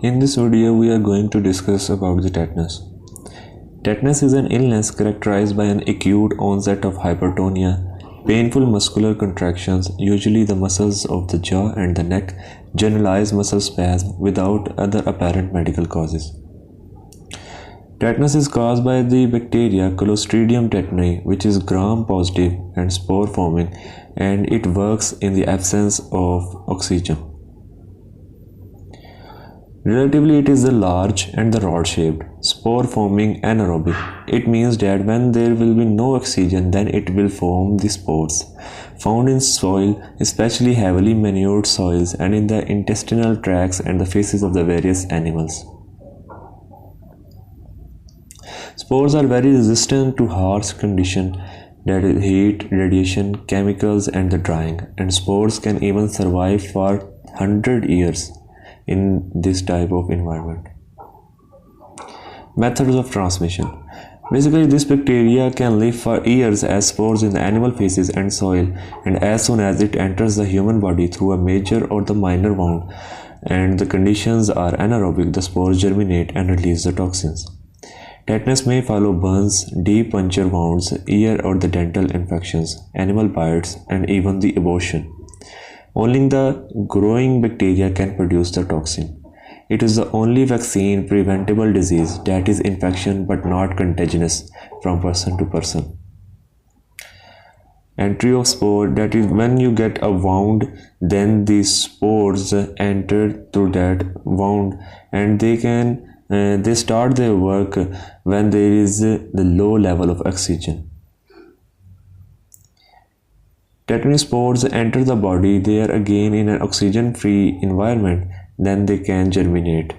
In this video, we are going to discuss about the tetanus. Tetanus is an illness characterized by an acute onset of hypertonia, painful muscular contractions, usually the muscles of the jaw and the neck, generalized muscle spasm without other apparent medical causes. Tetanus is caused by the bacteria Clostridium tetani, which is gram-positive and spore-forming, and it works in the absence of oxygen. Relatively, it is the large and the rod-shaped, spore-forming anaerobic. It means that when there will be no oxygen, then it will form the spores. Found in soil, especially heavily manured soils, and in the intestinal tracts and the faces of the various animals. Spores are very resistant to harsh conditions, that is heat, radiation, chemicals, and the drying, and spores can even survive for 100 years in this type of environment. Methods of transmission. Basically, this bacteria can live for years as spores in the animal feces and soil, and as soon as it enters the human body through a major or the minor wound and the conditions are anaerobic, the spores germinate and release the toxins. Tetanus may follow burns, deep puncture wounds, ear or the dental infections, animal bites, and even the abortion. Only the growing bacteria can produce the toxin. It is the only vaccine preventable disease that is infection but not contagious from person to person. Entry of spore, that is when you get a wound, then the spores enter through that wound and they start their work when there is the low level of oxygen. Tetanus spores enter the body, they are again in an oxygen-free environment, then they can germinate.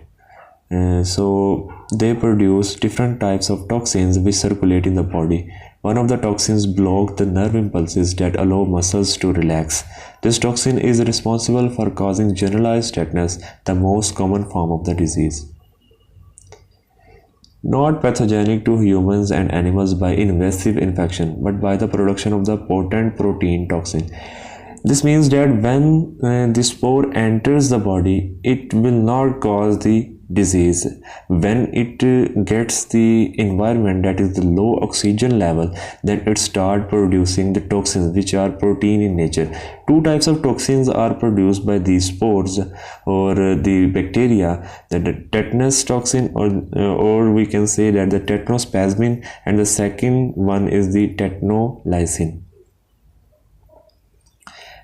So they produce different types of toxins which circulate in the body. One of the toxins blocks the nerve impulses that allow muscles to relax. This toxin is responsible for causing generalized tetanus, the most common form of the disease. Not pathogenic to humans and animals by invasive infection, but by the production of the potent protein toxin. This means that when the spore enters the body, it will not cause the disease. When it gets the environment that is the low oxygen level, then it starts producing the toxins which are protein in nature. Two types of toxins are produced by these spores or the bacteria, the tetanus toxin or we can say that the Tetanospasmin, and the second one is the Tetanolysin.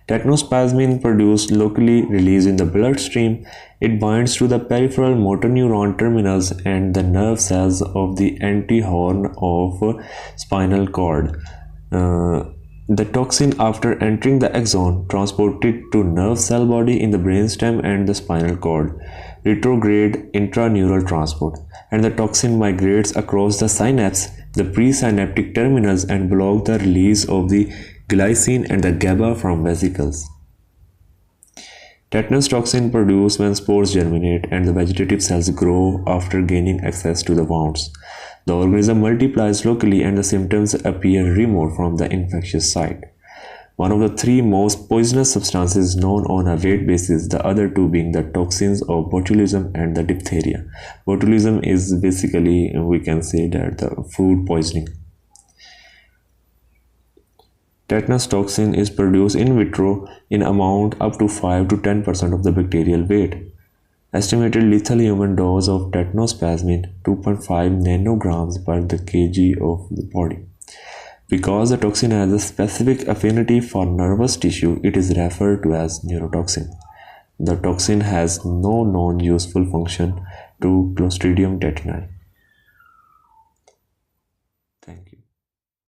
Tetanospasmin produced locally, released in the bloodstream. It binds to the peripheral motor neuron terminals and the nerve cells of the antihorn of spinal cord. The toxin, after entering the axon, transported to nerve cell body in the brainstem and the spinal cord. Retrograde intraneural transport, and the toxin migrates across the synapse, the presynaptic terminals, and block the release of the glycine and the GABA from vesicles. Tetanus toxin produced when spores germinate and the vegetative cells grow after gaining access to the wounds. The organism multiplies locally and the symptoms appear remote from the infectious site. One of the three most poisonous substances known on a weight basis, the other two being the toxins of botulism and the diphtheria. Botulism is basically, we can say that the food poisoning. Tetanus toxin is produced in vitro in amount up to 5 to 10% of the bacterial weight. Estimated lethal human dose of Tetanospasmin 2.5 nanograms per the kg of the body. Because the toxin has a specific affinity for nervous tissue, it is referred to as neurotoxin. The toxin has no known useful function to Clostridium tetani.